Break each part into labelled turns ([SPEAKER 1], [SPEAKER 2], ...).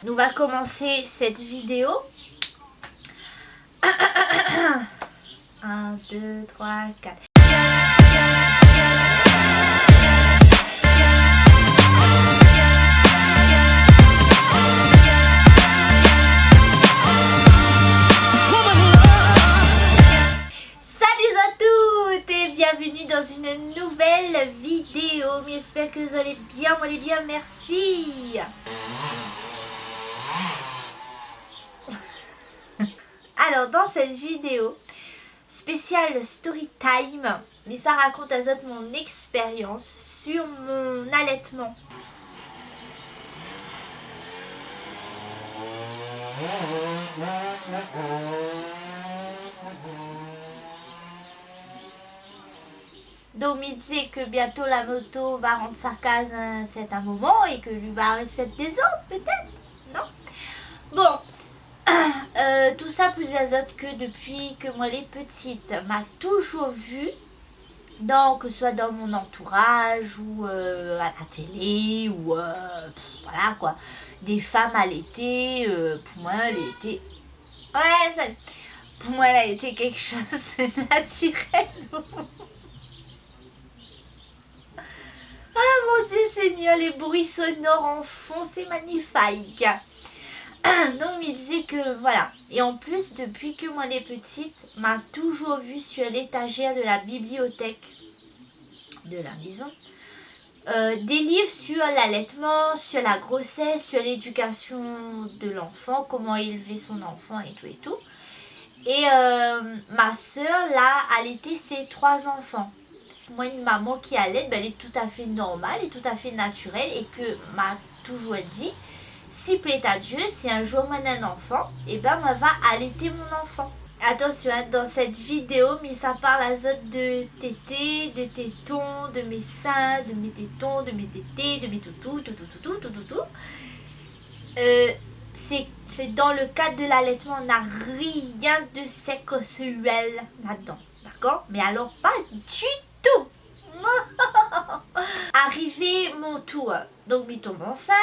[SPEAKER 1] nous va commencer cette vidéo. 1, 2, 3, 4. Salut à toutes et bienvenue dans une nouvelle vidéo. J'espère que vous allez bien, moi allez bien, merci. Alors dans cette vidéo spéciale story time, Missa raconte à Zot mon expérience sur mon allaitement. Donc il disait que bientôt la moto va rendre sa case à un certain moment et que lui va arrêter de faire des ans, peut-être, non? Bon. Tout ça plus azote que depuis que moi les petites m'a toujours vue, donc que ce soit dans mon entourage ou à la télé ou voilà quoi, des femmes allaitées, pour moi elle était, ouais ça, pour moi elle a été quelque chose de naturel. Ah mon Dieu Seigneur, les bruits sonores en fond, c'est magnifique. Donc il disait que voilà, et en plus depuis que moi les petites m'a toujours vu sur l'étagère de la bibliothèque de la maison des livres sur l'allaitement, sur la grossesse, sur l'éducation de l'enfant, comment élever son enfant et tout. Et ma soeur là allaitait ses 3 enfants. Moi une maman qui allait, ben, elle est tout à fait normale et tout à fait naturelle et que m'a toujours dit, si plaît à Dieu, si un jour moi j'ai un enfant, et ben moi va allaiter mon enfant. Attention, hein, dans cette vidéo, Missa parle à Zot de tétés, de tétons, de mes seins, de mes tétons, de mes tétés, de mes toutous, tout. C'est dans le cadre de l'allaitement, on n'a rien de sexuel là-dedans, d'accord? Mais alors pas du tout. Arrivé mon tour, donc m'y tombe enceinte.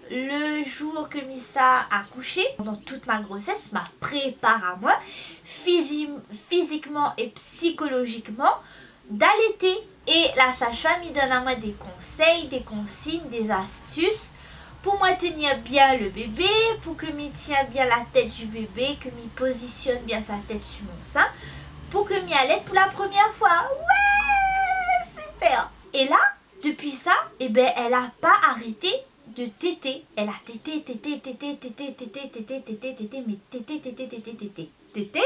[SPEAKER 1] Le jour que Missa a couché, pendant toute ma grossesse, m'a préparé à moi, physiquement et psychologiquement, d'allaiter. Et la sage-femme me donne à moi des conseils, des consignes, des astuces pour moi tenir bien le bébé, pour que m'y tienne bien la tête du bébé, que m'y positionne bien sa tête sur mon sein, pour que m'y allaite pour la première fois. Ouais, super. Et là, depuis ça, eh ben, elle n'a pas arrêté de téter. Elle a tété, mais tété.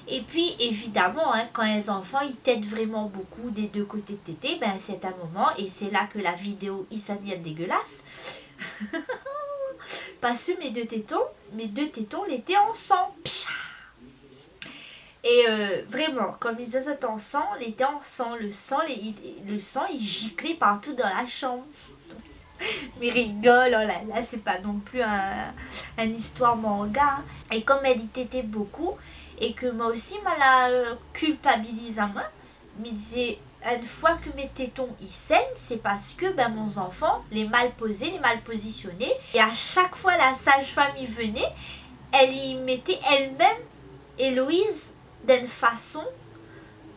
[SPEAKER 1] Et puis évidemment, hein, quand les enfants ils têtent vraiment beaucoup des deux côtés de tété, ben c'est un moment et c'est là que la vidéo il s'annule dégueulasse. Parce que mes deux tétons l'étaient en sang. Pia. Et vraiment, comme ils étaient en sang, il était en sang. Le sang, il giclait partout dans la chambre. Mais rigole, oh là là, c'est pas non plus un histoire manga. Et comme elle y tétait beaucoup, et que moi aussi, la culpabilise à moi, me disait, une fois que mes tétons ils saignent, c'est parce que ben, mon enfant, les mal posés, les mal positionnés. Et à chaque fois, la sage-femme y venait, elle y mettait elle-même Héloïse d'une façon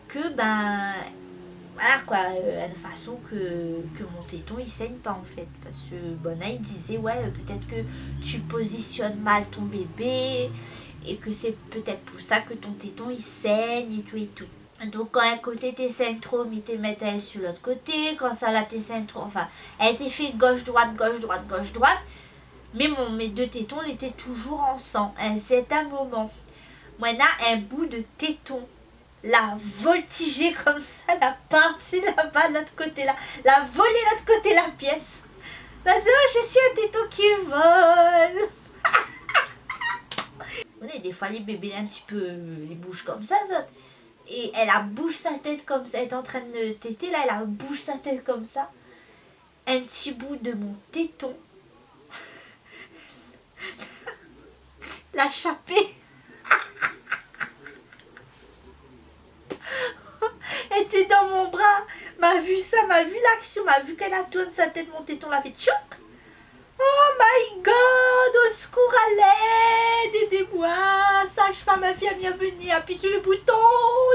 [SPEAKER 1] que ben voilà quoi, d'une façon que mon téton il saigne pas en fait, parce que Bona il disait ouais peut-être que tu positionnes mal ton bébé et que c'est peut-être pour ça que ton téton il saigne et tout. Donc quand un côté tes saignes trop, mais t'es mettais sur l'autre côté, quand ça là tes saignes trop, enfin elle était fait gauche droite, mais mes deux tétons étaient toujours en sang. C'est un moment. Moi, là, un bout de téton, la voltigé comme ça, la partie là-bas, de l'autre côté là, la volé de l'autre côté la pièce. Maintenant, je suis un téton qui vole. Vous savez, des fois, les bébés, un petit peu, ils bougent comme ça, et elle a bouge sa tête comme ça, elle est en train de téter, là, elle a bouge sa tête comme ça. Un petit bout de mon téton. La chapée. Elle était dans mon bras, m'a vu ça, m'a vu l'action, m'a vu qu'elle a tourné sa tête, mon téton l'a fait tchouk. Oh my god, au secours, à l'aide, aidez-moi. Sage-femme, infirmière, venez, appuie sur le bouton.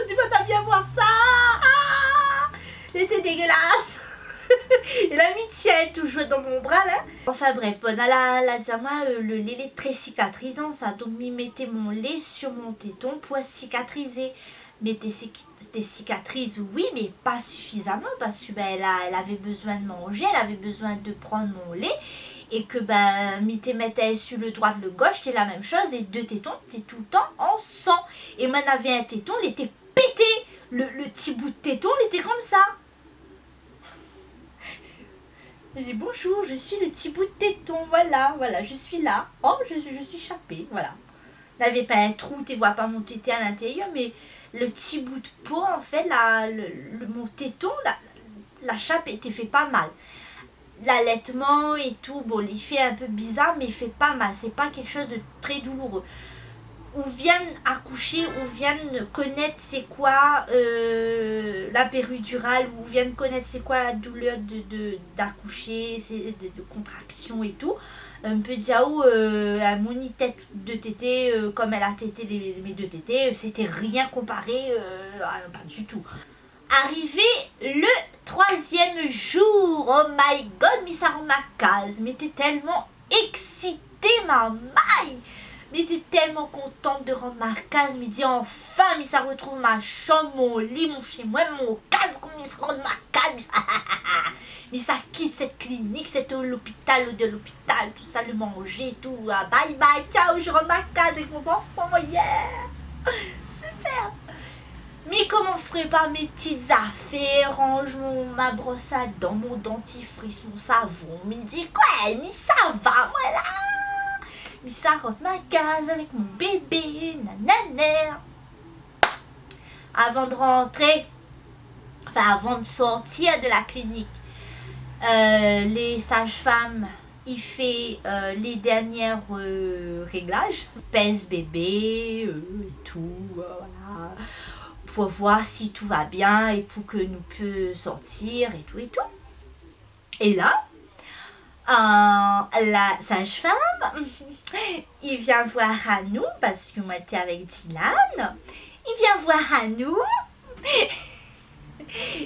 [SPEAKER 1] Dis-moi, t'as bien voir ça. Ah, elle était dégueulasse. Et la mitié, elle toujours dans mon bras là. Enfin bref, bon, la diamant, le lait est très cicatrisant ça. Donc, m'y mettez mon lait sur mon téton pour cicatriser. Mais tes cicatrices, oui, mais pas suffisamment parce que ben, elle avait besoin de manger, elle avait besoin de prendre mon lait. Et que ben, m'y mettais sur le droit, le gauche, c'est la même chose. Et deux tétons, t'es tout le temps en sang. Et moi, j'avais un téton, il était pété. Le petit bout de téton, il était comme ça. Elle dit bonjour, je suis le petit bout de téton, voilà, je suis là. Oh, je suis échappée, voilà. N'avait pas un trou, tu vois pas mon tété à l'intérieur, mais le petit bout de peau, en fait, mon téton, la chape était fait pas mal. L'allaitement et tout, bon, il fait un peu bizarre, mais il fait pas mal. C'est pas quelque chose de très douloureux. Ou viennent accoucher, ou viennent connaître c'est quoi la péridurale, ou viennent connaître c'est quoi la douleur d'accoucher, de contraction et tout. Un peu dire, à mon tête de tété, comme elle a tété mes deux tétés, c'était rien comparé, pas du tout. Arrivé le 3e jour, oh my god, mais ça rend ma case, mais t'es tellement excitée, ma maille. Mais t'es tellement contente de rendre ma case, mais dis enfin, mais ça retrouve ma chambre, mon lit, mon chez moi, mon case, comme il se rend ma case. Mais ça quitte cette clinique, l'hôpital, de l'hôpital, tout ça, le manger, tout. Ah, bye bye, ciao, je rentre ma case avec mon enfant, yeah. Super. Mais comment se prépare mes petites affaires, range ma brosse à dents, mon dentifrice, mon savon, mais dit quoi, mais ça va, moi là. Mais ça rentre ma case avec mon bébé, nanana. Avant de rentrer, enfin avant de sortir de la clinique, les sages-femmes, ils font les derniers réglages, pèse bébé et tout, voilà, pour voir si tout va bien et pour que nous puissions sortir et tout et tout. Et là, la sage-femme, il vient voir à nous, parce que moi j'étais avec Dylan, il vient voir à nous,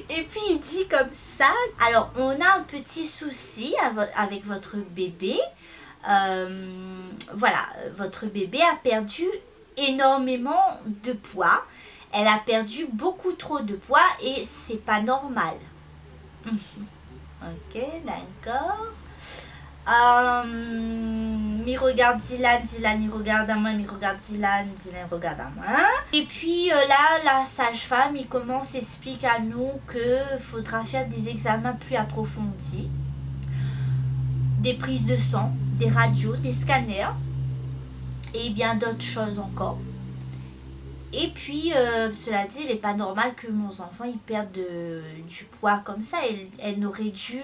[SPEAKER 1] et puis il dit comme ça, alors on a un petit souci avec votre bébé, voilà, votre bébé a perdu énormément de poids, elle a perdu beaucoup trop de poids et c'est pas normal. Ok, d'accord. Il regarde Dylan, Dylan il regarde à moi, il regarde Dylan, Dylan regarde à moi. Et puis là, la sage-femme, il commence à expliquer à nous qu'il faudra faire des examens plus approfondis, des prises de sang, des radios, des scanners et bien d'autres choses encore. Et puis, cela dit, il n'est pas normal que mon enfant il perde du poids comme ça. Elle aurait dû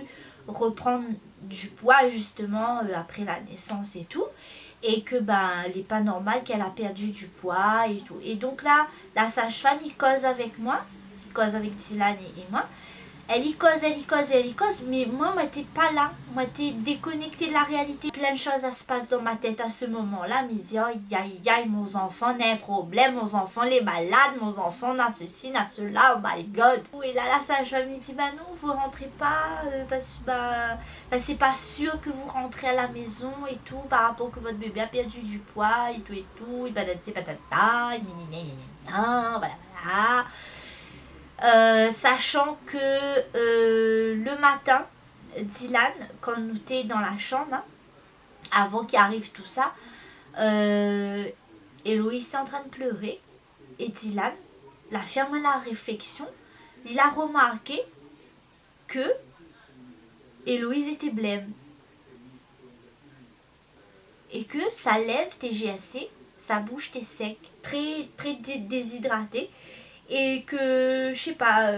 [SPEAKER 1] reprendre du poids justement après la naissance et tout. Et que il n'est pas normal qu'elle a perdu du poids et tout. Et donc là, la sage-femme, il cause avec moi. Il cause avec Dylan et moi. Elle y cause, mais moi, t'es pas là. Moi, t'es déconnectée de la réalité. Plein de choses se passent dans ma tête à ce moment-là. Mais dit, aïe, mon enfant n'a un problème, mon enfant est malade, mon enfant n'a ceci, n'a cela, oh my god. Et là, la sage-femme me dit, non, vous rentrez pas, parce que c'est pas sûr que vous rentrez à la maison et tout, par rapport que votre bébé a perdu du poids et tout, et patati patata, voilà. Sachant que le matin, Dylan, quand nous étions dans la chambre, hein, avant qu'il arrive tout ça, Héloïse est en train de pleurer et Dylan, la ferme la réflexion, il a remarqué que Héloïse était blême et que sa lèvre était GSC, sa bouche était sec, très déshydratée. Et que, je sais pas,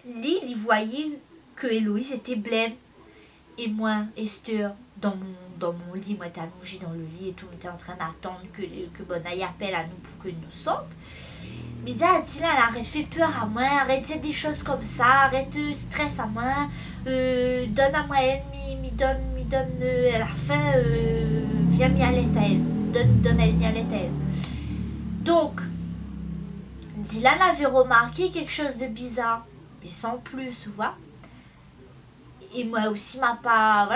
[SPEAKER 1] Lille, il voyait que Héloïse était blême. Et moi, Esther, dans mon lit, moi, t'es allongée dans le lit et tout, on était en train d'attendre que Bonaï appelle à nous pour que nous sortent. me dit, ah Dylan, arrête, fais peur à moi, arrête de dire des choses comme ça, arrête de stress à moi, donne à moi elle, me donne à la fin, viens m'y aller à elle, donne elle, m'y aller à elle. Donc, Dylan avait remarqué quelque chose de bizarre, mais sans plus, tu vois. Et moi aussi, m'a pas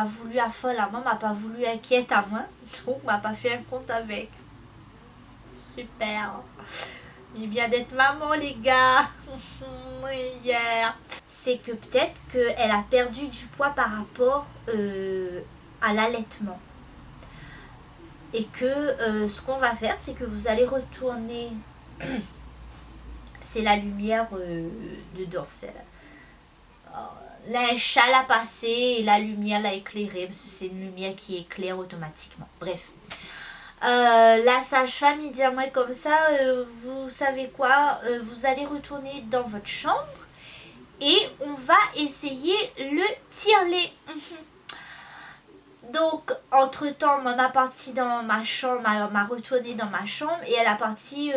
[SPEAKER 1] voulu affoler à moi, m'a pas voulu inquiète à moi, donc m'a pas fait un compte avec. Super. Il vient d'être maman, les gars. Hier. C'est que peut-être qu'elle a perdu du poids par rapport à l'allaitement. Et que ce qu'on va faire, c'est que vous allez retourner. C'est la lumière de Dorcel. La châle a passé et la lumière l'a éclairé. Parce que c'est une lumière qui éclaire automatiquement. Bref. La sage-femme, il dit à moi comme ça, vous savez quoi, vous allez retourner dans votre chambre et on va essayer le tire-lait. Donc, entre-temps, maman m'a partie dans ma chambre, alors m'a retournée dans ma chambre et elle a parti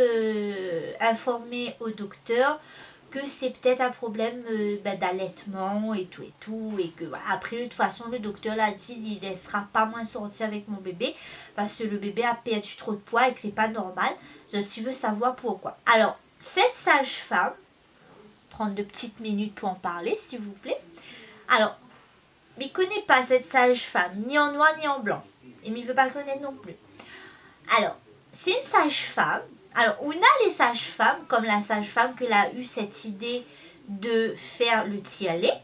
[SPEAKER 1] informer au docteur que c'est peut-être un problème d'allaitement et tout, et que voilà. Après de toute façon le docteur l'a dit, il ne laissera pas moins sortir avec mon bébé parce que le bébé a perdu trop de poids et qu'il n'est pas normal. Je veux savoir pourquoi. Alors cette sage-femme, prendre de petites minutes pour en parler s'il vous plaît. Alors, il ne connaît pas cette sage-femme, ni en noir ni en blanc, et il ne veut pas le connaître non plus. Alors, c'est une sage-femme. Alors, on a les sages-femmes, comme la sage-femme qui a eu cette idée de faire le tire-lait.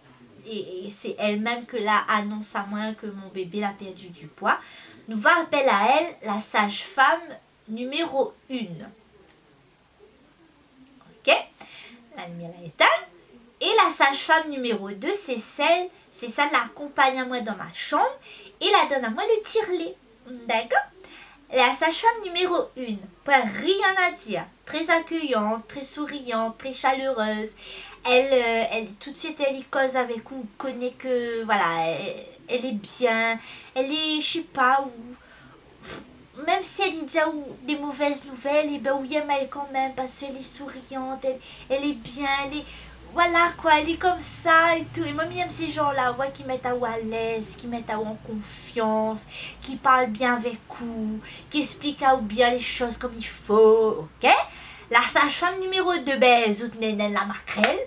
[SPEAKER 1] Et c'est elle-même que l'a annonce à moi que mon bébé a perdu du poids. Nous va appeler à elle la sage-femme numéro 1. Ok? La lumière est éteinte. Et la sage-femme numéro 2, c'est celle l'accompagne à moi dans ma chambre et la donne à moi le tire-lait. D'accord? La sage-femme numéro 1, pas rien à dire, très accueillante, très souriante, très chaleureuse. Elle tout de suite, elle y cause avec vous, connaît que, voilà, elle est bien, elle est, je sais pas, ou, même si elle dit des mauvaises nouvelles, et ben oui, elle m'aime quand même, parce qu'elle est souriante, elle est bien, elle est... Voilà quoi, elle est comme ça et tout. Et moi, j'aime ces gens-là, ouais, qui mettent à vous à l'aise, qui mettent à vous en confiance, qui parlent bien avec vous, qui expliquent à vous bien les choses comme il faut, ok? La sage-femme numéro 2, ben, Zoutnenen la Maquerelle.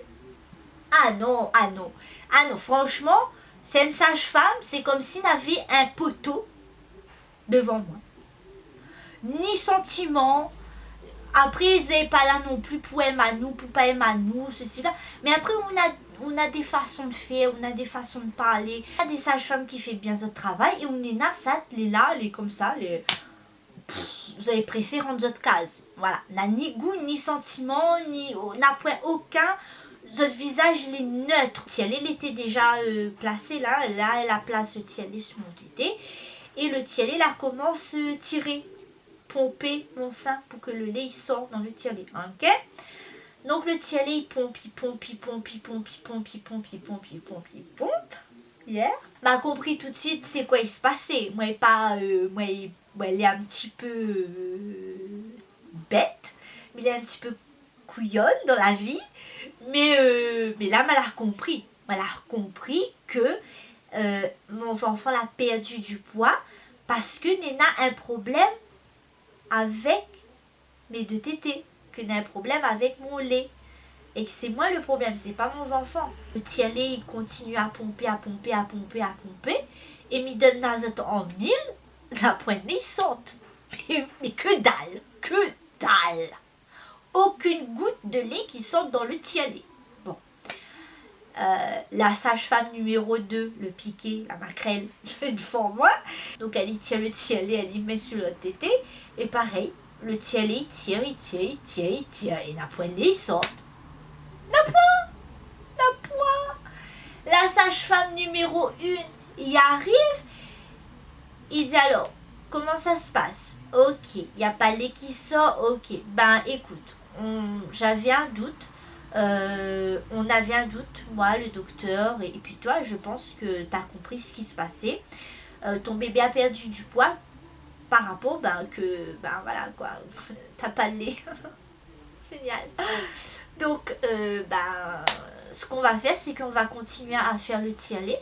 [SPEAKER 1] Ah non, ah non. Ah non, franchement, c'est une sage-femme, c'est comme s'il y avait un poteau devant moi. Ni sentiment. Après, ils n'est pas là non plus pour aimer à nous, pour pas aimer à nous, ceci là. Mais après, on a des façons de faire, on a des façons de parler. On a des sages-femmes qui font bien ce travail. Et on est là, ça, les là, les comme ça, les... vous avez pressé rendre votre case. Voilà. N'a ni goût, ni sentiment, n'a point aucun. Votre visage, il est neutre. Tielle, il était déjà placé là. Là, elle a placé le tielle sur mon tété. Et le tielle, là, commence à tirer. Pomper mon sein pour que le lait il sorte dans le tire-lait, ok? Donc le tire-lait il pompe, hier m'a compris tout de suite c'est quoi il se passait. Moi elle est un petit peu bête, mais elle est un petit peu couillonne dans la vie, mais là elle a compris que mon enfant a perdu du poids parce que Néna a un problème avec mes deux tétés, que j'ai un problème avec mon lait. Et que c'est moi le problème, c'est pas mon enfant. Le tire-lait, il continue à pomper. Et me donne dans en mille, la pointe il saute. Mais que dalle. Aucune goutte de lait qui sort dans le tire-lait. Bon. La sage-femme numéro 2, le piqué, la maquerelle, devant moi. Donc elle y tire le tire-lait, elle y met sur le tété. Et pareil, le tire-lait, il tire. Et la pointe il sort. La pointe. La sage-femme numéro 1, il arrive. Il dit alors, comment ça se passe? Ok, il n'y a pas le lait qui sort. Ok, ben écoute, j'avais un doute. On avait un doute, moi, le docteur, et puis toi, je pense que tu as compris ce qui se passait. Ton bébé a perdu du poids par rapport, voilà quoi, t'as pas le lait. Génial. Donc, ce qu'on va faire, c'est qu'on va continuer à faire le tire-lait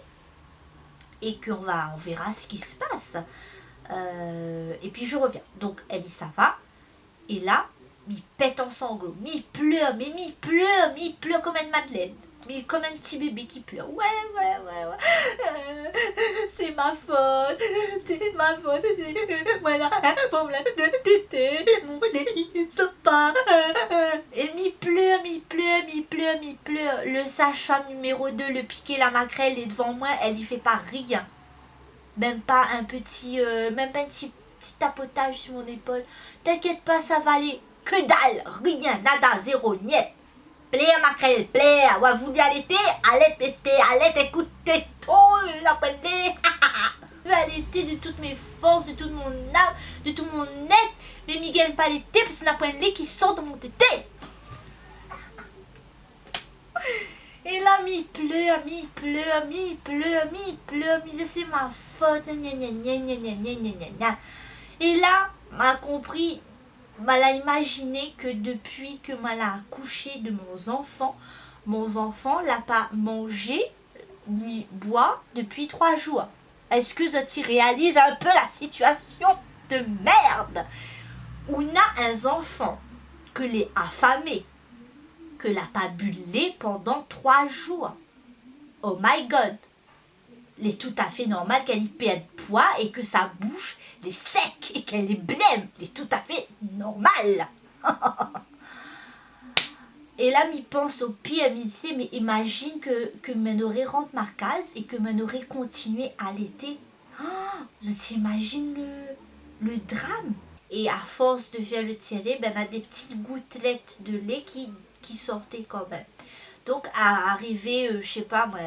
[SPEAKER 1] et on verra ce qui se passe. Et puis je reviens. Donc, elle dit ça va. Et là, il pète en sanglots. Mais il pleure comme une madeleine. Mais comme un petit bébé qui pleure. Ouais. C'est ma faute. Voilà, pour la tété, mon lait, il sort pas. Et il pleure. Le sage-femme numéro 2, le piqué, la maquerelle est devant moi, elle y fait pas rien. Même pas un petit tapotage sur mon épaule. T'inquiète pas, ça va aller. Que dalle, rien, nada, zéro, niet. Plaire, maquerelle, plaire. Ou a voulu allaiter, allait tester, allait écouter tout, la peine. Je vais allaiter de toutes mes forces, de toute mon âme, de tout mon être. Mais Miguel pas allaiter parce que n'a pas un lait qui sort de mon tété. Et là, il pleure, c'est ma faute. Et là, m'a compris, m'a imaginé que depuis que m'a accouché de mon enfant l'a pas mangé ni boit depuis 3 jours. Est-ce que tu réalises un peu la situation de merde? On a un enfant que les affamé, que l'a pas bu le lait pendant 3 jours. Oh my god! Il est tout à fait normal qu'elle y perde poids et que sa bouche est sec et qu'elle est blême. Il est tout à fait normal. Et là, il pense au pire, il dit, mais imagine que Menoré rentre ma case et que Menoré continue à allaiter. Oh, je t'imagine le drame. Et à force de faire le tirer, on a des petites gouttelettes de lait qui sortaient quand même. Donc, à arriver, je sais pas moi,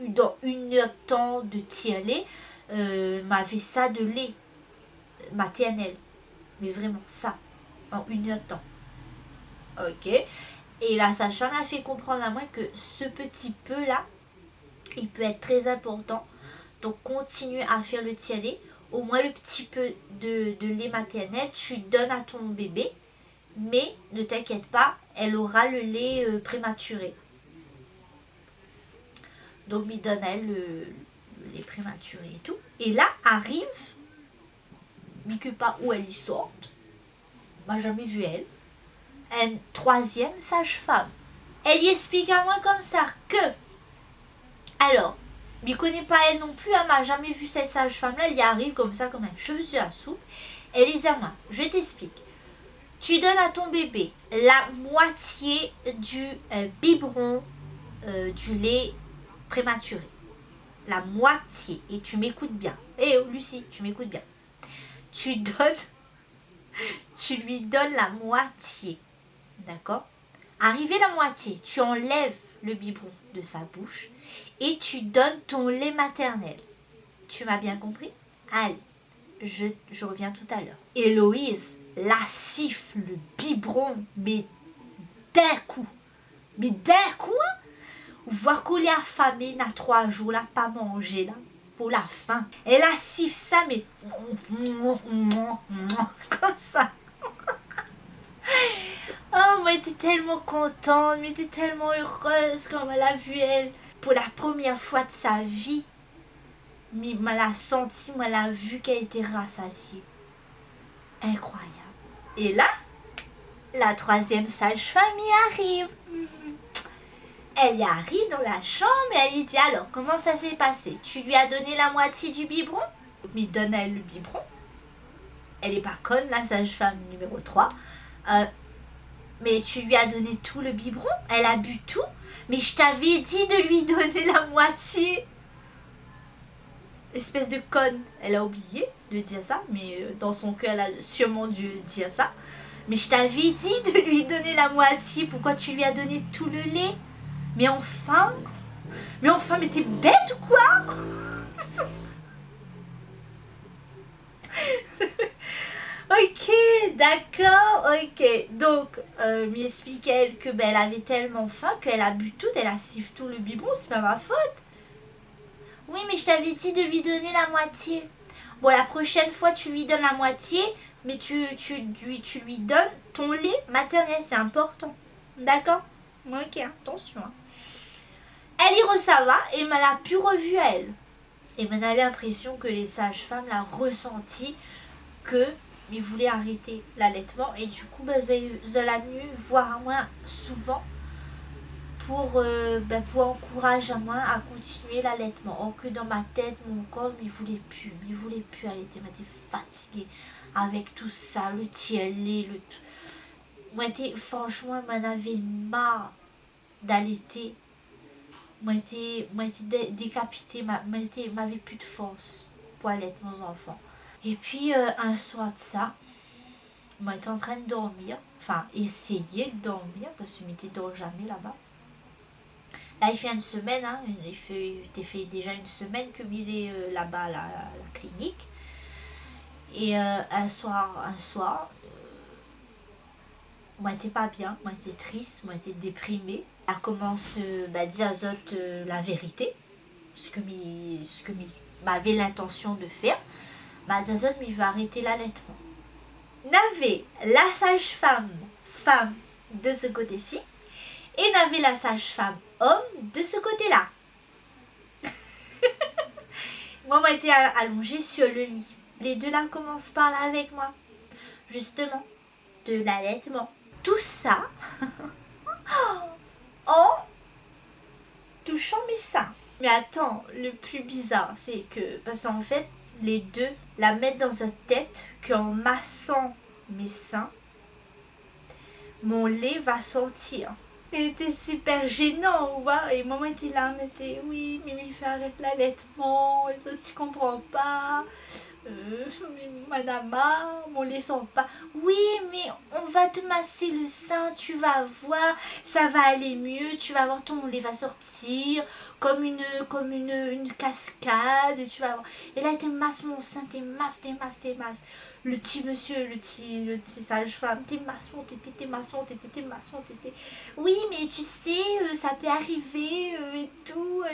[SPEAKER 1] dans 1 heure de temps de tirer, m'avait ça de lait maternel. Mais vraiment, ça, en 1 heure de temps. Ok. Et la sage-femme a fait comprendre à moi que ce petit peu là, il peut être très important. Donc continue à faire le tirer. Au moins le petit peu de lait maternel, tu donnes à ton bébé. Mais ne t'inquiète pas, elle aura le lait prématuré. Donc il donne à elle le lait prématuré et tout. Et là arrive, mais que pas où elle y sort. M'a jamais vu elle. Une 3e sage-femme. Elle y explique à moi comme ça que, alors, je ne connais pas elle non plus, elle m'a jamais vu cette sage-femme-là, elle y arrive comme ça, comme un cheveu sur la soupe. Elle lui dit à moi, je t'explique. Tu donnes à ton bébé la moitié du biberon du lait prématuré. La moitié. Et tu m'écoutes bien. Eh oh, Lucie, tu m'écoutes bien. Tu lui donnes la moitié. D'accord? Arrivé la moitié, tu enlèves le biberon de sa bouche et tu donnes ton lait maternel. Tu m'as bien compris? Allez, je reviens tout à l'heure. Héloïse la siffle le biberon, mais d'un coup. Mais d'un coup, hein? Voir qu'on est affamé, n'a 3 jours, n'a pas mangé, là, pour la faim. Elle a siffle ça, mais comme ça. Oh, moi, j'étais tellement contente, mais j'étais tellement heureuse quand elle a vu elle. Pour la première fois de sa vie, mais elle a senti, elle a vu qu'elle était rassasiée. Incroyable. Et là, la 3e sage-femme y arrive. Elle y arrive dans la chambre et elle lui dit, alors, comment ça s'est passé? Tu lui as donné la moitié du biberon? Mais donne à elle le biberon. Elle est pas conne, la sage-femme numéro 3. Mais tu lui as donné tout le biberon? Elle a bu tout? Mais je t'avais dit de lui donner la moitié. Espèce de conne. Elle a oublié de dire ça, mais dans son cœur, elle a sûrement dû dire ça. Mais je t'avais dit de lui donner la moitié. Pourquoi tu lui as donné tout le lait? Mais enfin, mais t'es bête ou quoi? Ok, d'accord, ok. Donc, m'explique elle que elle avait tellement faim qu'elle a bu tout, elle a sifflé tout le biberon, c'est pas ma faute. Oui, mais je t'avais dit de lui donner la moitié. Bon, la prochaine fois, tu lui donnes la moitié, mais tu lui donnes ton lait maternel, c'est important. D'accord? Ok, attention. Elle y ressava et m'en a plus revu à elle. Et m'en a l'impression que les sages-femmes l'ont ressenti que ils voulaient arrêter l'allaitement. Et du coup, je l'ai voir moi souvent pour encourager moi à continuer l'allaitement. Or que dans ma tête, mon corps, il voulait plus allaiter. Il m'était fatiguée avec tout ça, le tiers-lait, le tout. Franchement, m'en avait marre d'allaiter. Moi j'étais décapitée, m'avais plus de force pour allaiter mes enfants. Et puis un soir de ça, moi j'étais en train de dormir, enfin essayer de dormir parce que je ne dors jamais là-bas. Là il fait une semaine, hein, il fait déjà une semaine que il est là-bas à la clinique. Et un soir, moi j'étais pas bien, moi j'étais triste, moi j'étais déprimée. Elle commence à dire aux autres la vérité, ce que m'avait l'intention de faire. Dit aux autres, il veut arrêter l'allaitement. N'avait la sage-femme femme de ce côté-ci et n'avait la sage-femme homme de ce côté-là. Moi, j'étais allongée sur le lit. Les deux là commencent par là avec moi, justement, de l'allaitement. Tout ça en touchant mes seins. Mais attends, le plus bizarre, c'est que, parce qu'en fait, les deux la mettent dans une tête qu'en massant mes seins, mon lait va sortir. C'était super gênant, ouais. Et maman était là, elle m'était, oui, mais il fait arrêter l'allaitement, je ne comprends pas. Madame, mon lait sort pas. Oui, mais on va te masser le sein, tu vas voir, ça va aller mieux, tu vas voir, ton lait va sortir comme une cascade, tu vas voir. Et là, t'es masse mon sein, t'es masse. Le petit monsieur, le petit sage-femme, t'es masse mon tété, t'es masse mon tété. Oui, mais tu sais, ça peut arriver et tout,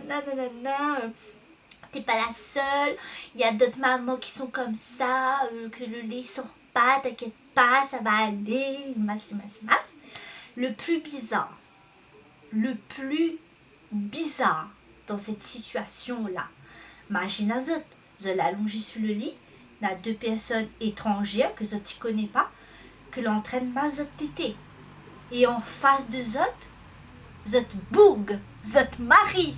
[SPEAKER 1] nanana. T'es pas la seule, il y a d'autres mamans qui sont comme ça, que le lait sort pas, t'inquiète pas, ça va aller, masse. Le plus bizarre dans cette situation-là, imagine à Zot, je l'ai allongé sur le lit, il y a deux personnes étrangères que Zot ne connaît pas, que l'entraîne ma Zot tété. Et en face de Zot boug, Zot Marie.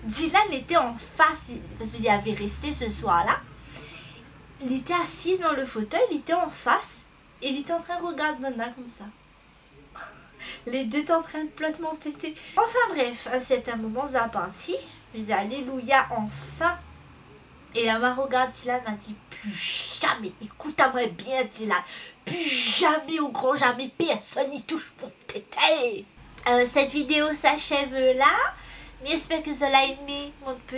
[SPEAKER 1] Dylan était en face, parce qu'il avait resté ce soir-là. Il était assis dans le fauteuil, il était en face, et il était en train de regarder maintenant comme ça. Les deux étaient en train de plotement téter. Enfin bref, à un certain moment, ça a parti. Je dis alléluia, enfin. Et là, m'a regardé Dylan, m'a dit plus jamais, écoute-moi bien Dylan, plus jamais au grand jamais, personne n'y touche mon tété. Cette vidéo s'achève là. J'espère que vous avez aimé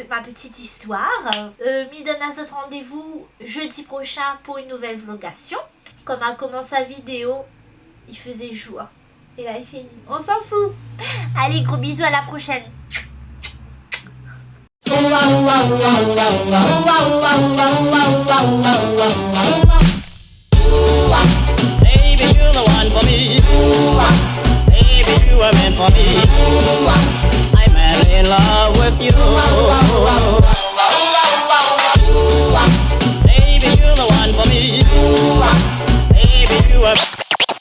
[SPEAKER 1] ma petite histoire. Me donne à votre rendez-vous jeudi prochain pour une nouvelle vlogation. Comme a commencé la vidéo, il faisait jour. Et là il fait nuit. On s'en fout. Allez, gros bisous, à la prochaine. Baby, you're the one for me. Baby, you were meant for me. In love with you. Baby, you're the one for me. Baby, you are